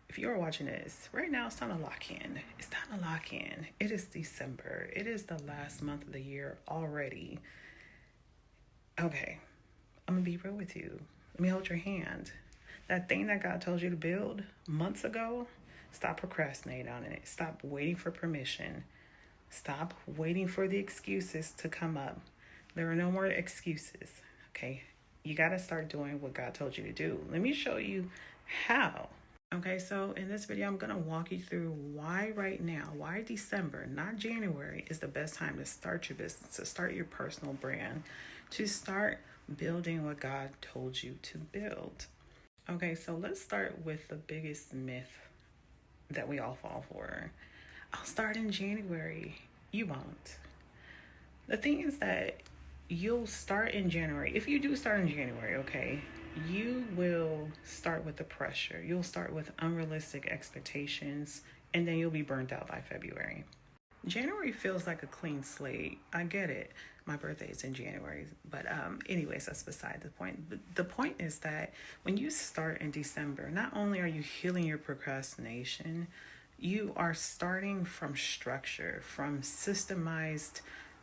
if you're watching this right now, it's time to lock in. It's time to lock in. It is December. It is the last month of the year already. Okay, I'm gonna be real with you. Let me hold your hand. That thing that God told you to build months ago, stop procrastinating on it. Stop waiting for permission. Stop waiting for the excuses to come up. There are no more excuses, okay? You got to start doing what God told you to do. Let me show you how. Okay, so in this video, I'm going to walk you through why right now, why December, not January, is the best time to start your business, to start your personal brand, to start building what God told you to build. Okay, so let's start with the biggest myth that we all fall for. I'll start in January. You won't. The thing is that you'll start in January. If you do start in January, okay, you will start with the pressure. You'll start with unrealistic expectations, and then you'll be burnt out by February. January feels like a clean slate. I get it. My birthday is in January. But anyways, that's beside the point. The point is that when you start in December, not only are you healing your procrastination, you are starting from structure, from systemized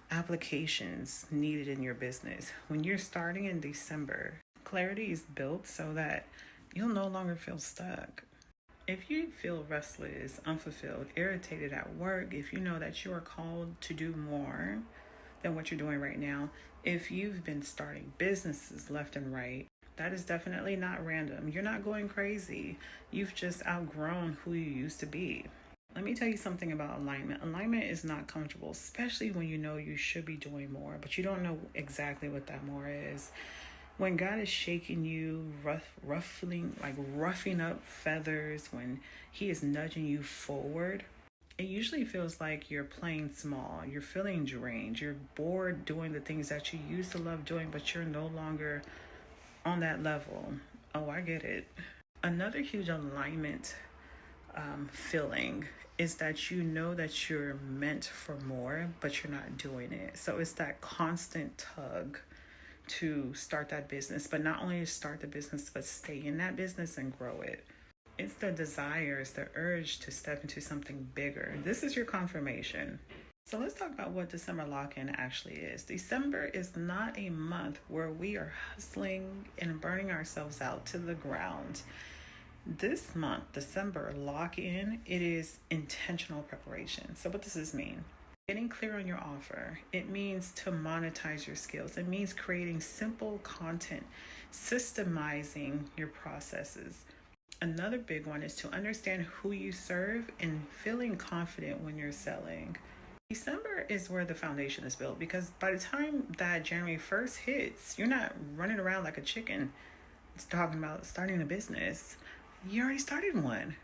applications needed in your business. When you're starting in December, clarity is built so that you'll no longer feel stuck. If you feel restless, unfulfilled, irritated at work, if you know that you are called to do more than what you're doing right now, if you've been starting businesses left and right, that is definitely not random. You're not going crazy. You've just outgrown who you used to be. Let me tell you something about alignment. Alignment is not comfortable, especially when you know you should be doing more, but you don't know exactly what that more is. When God is shaking you, roughing up feathers, when He is nudging you forward, it usually feels like you're playing small. You're feeling drained. You're bored doing the things that you used to love doing, but you're no longer on that level. Oh, I get it. Another huge alignment feeling is that you know that you're meant for more, but you're not doing it. So it's that constant tug to start that business, but not only to start the business, but stay in that business and grow it. It's the desire, it's the urge to step into something bigger. This is your confirmation. So let's talk about what December lock-in actually is. December is not a month where we are hustling and burning ourselves out to the ground. This month, December lock-in, it is intentional preparation. So what does this mean? Getting clear on your offer. It means to monetize your skills. It means creating simple content, systemizing your processes. Another big one is to understand who you serve and feeling confident when you're selling. December is where the foundation is built, because by the time that January 1st hits, you're not running around like a chicken talking about starting a business. You already started one.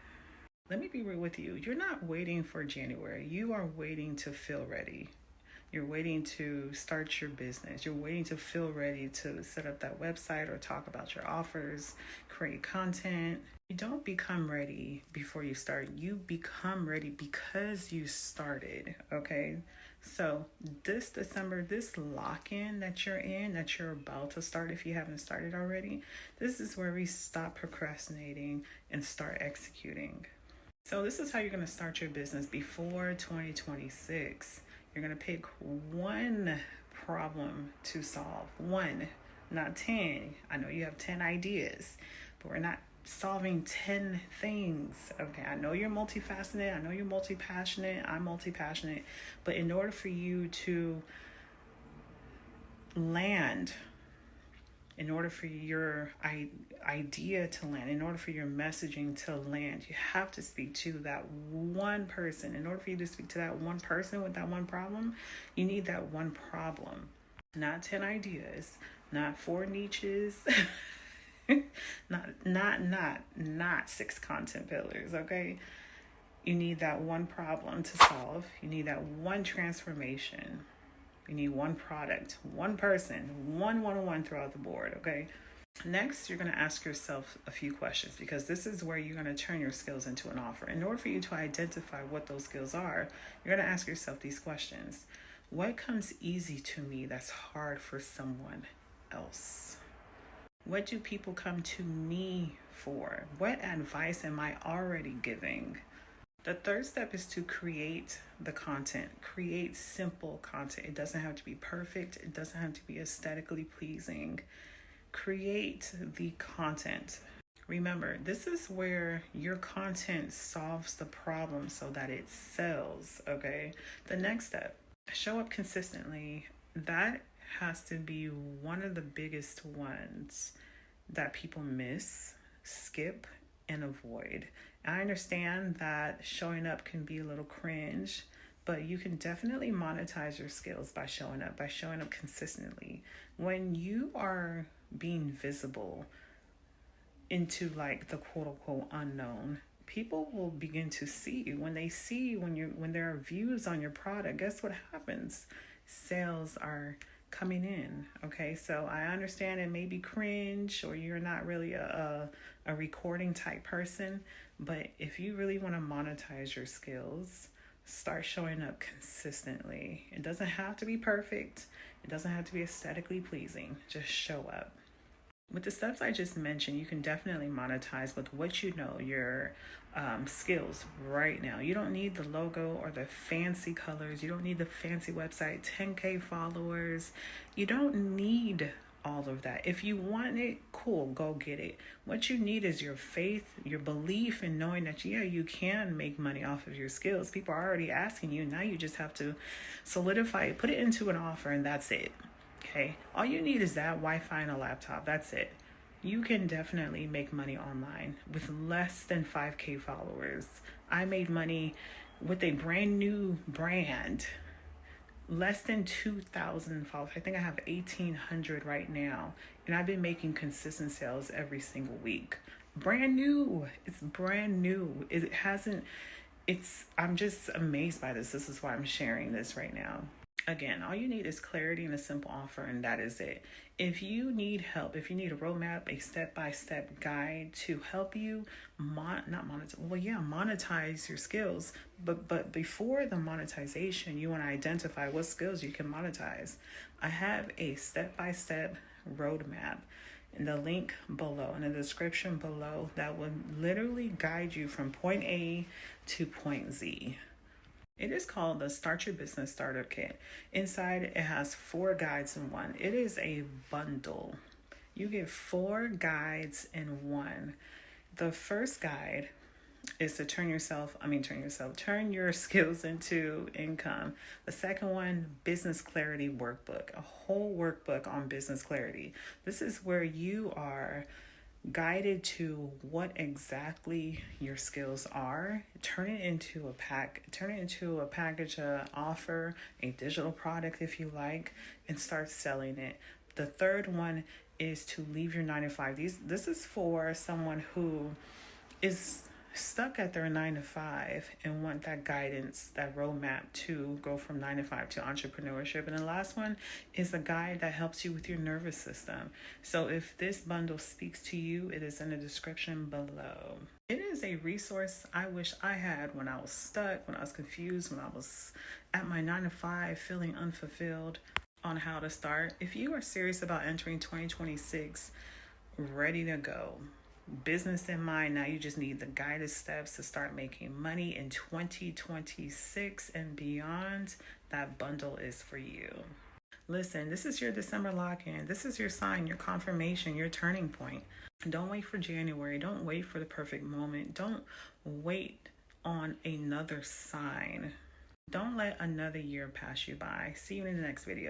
Let me be real with you. You're not waiting for January. You are waiting to feel ready. You're waiting to start your business. You're waiting to feel ready to set up that website or talk about your offers, create content. You don't become ready before you start. You become ready because you started, okay? So this December, this lock-in that you're in, that you're about to start if you haven't started already, this is where we stop procrastinating and start executing. So this is how you're going to start your business before 2026. You're going to pick one problem to solve. One, not 10. I know you have 10 ideas, but we're not solving 10 things. Okay, I know you're multifaceted. I know you're multi-passionate. I'm multi-passionate. But in order for you to land, in order for your idea to land, in order for your messaging to land, you have to speak to that one person. In order for you to speak to that one person with that one problem, you need that one problem. Not 10 ideas, not 4 niches, not 6 content pillars, okay? You need that one problem to solve. You need that one transformation. You need one product, one person, one one-on-one throughout the board, okay? Next, you're going to ask yourself a few questions, because this is where you're going to turn your skills into an offer. In order for you to identify what those skills are, you're going to ask yourself these questions. What comes easy to me that's hard for someone else? What do people come to me for? What advice am I already giving? The third step is to create the content. Create simple content. It doesn't have to be perfect. It doesn't have to be aesthetically pleasing. Create the content. Remember, this is where your content solves the problem so that it sells, okay? The next step, show up consistently. That has to be one of the biggest ones that people miss, skip, and avoid. I understand that showing up can be a little cringe, but you can definitely monetize your skills by showing up consistently. When you are being visible into like the quote unquote unknown, people will begin to see you. When they see when there are views on your product, guess what happens? Sales are coming in. Okay, so I understand it may be cringe or you're not really a recording type person, but if you really want to monetize your skills, start showing up consistently. It doesn't have to be perfect. It doesn't have to be aesthetically pleasing. Just show up. With the steps I just mentioned, you can definitely monetize with what you know, your skills right now. You don't need the logo or the fancy colors. You don't need the fancy website, 10K followers. You don't need all of that. If you want it, cool, go get it. What you need is your faith, your belief in knowing that, yeah, you can make money off of your skills. People are already asking you. Now you just have to solidify it, put it into an offer, and that's it. Okay, all you need is that Wi-Fi and a laptop. That's it. You can definitely make money online with less than 5K followers. I made money with a brand new brand, less than 2,000 followers. I think I have 1,800 right now, and I've been making consistent sales every single week. Brand new. It's brand new. It hasn't. I'm just amazed by this. This is why I'm sharing this right now. Again, all you need is clarity and a simple offer, and that is it. If you need help, if you need a roadmap, a step-by-step guide to help you monetize your skills. But before the monetization, you want to identify what skills you can monetize. I have a step-by-step roadmap in the link below, in the description below, that will literally guide you from point A to point Z. It is called the Start Your Business Starter Kit. Inside, it has 4 guides in one. It is a bundle. You get 4 guides in one. The first guide is to turn your skills into income. The second one, business clarity workbook, a whole workbook on business clarity. This is where you are guided to what exactly your skills are. Turn it into a package, an offer, a digital product if you like, and start selling it. The third one is to leave your 9 to 5. This is for someone who is stuck at their 9 to 5 and want that guidance, that roadmap to go from 9 to 5 to entrepreneurship. And the last one is a guide that helps you with your nervous system. So if this bundle speaks to you, it is in the description below. It is a resource I wish I had when I was stuck, when I was confused, when I was at my 9 to 5 feeling unfulfilled, on how to start. If you are serious about entering 2026, ready to go, business in mind, now you just need the guided steps to start making money in 2026 and beyond, that bundle is for you. Listen, this is your December lock-in. This is your sign, your confirmation, your turning point. Don't wait for January. Don't wait for the perfect moment. Don't wait on another sign. Don't let another year pass you by. See you in the next video.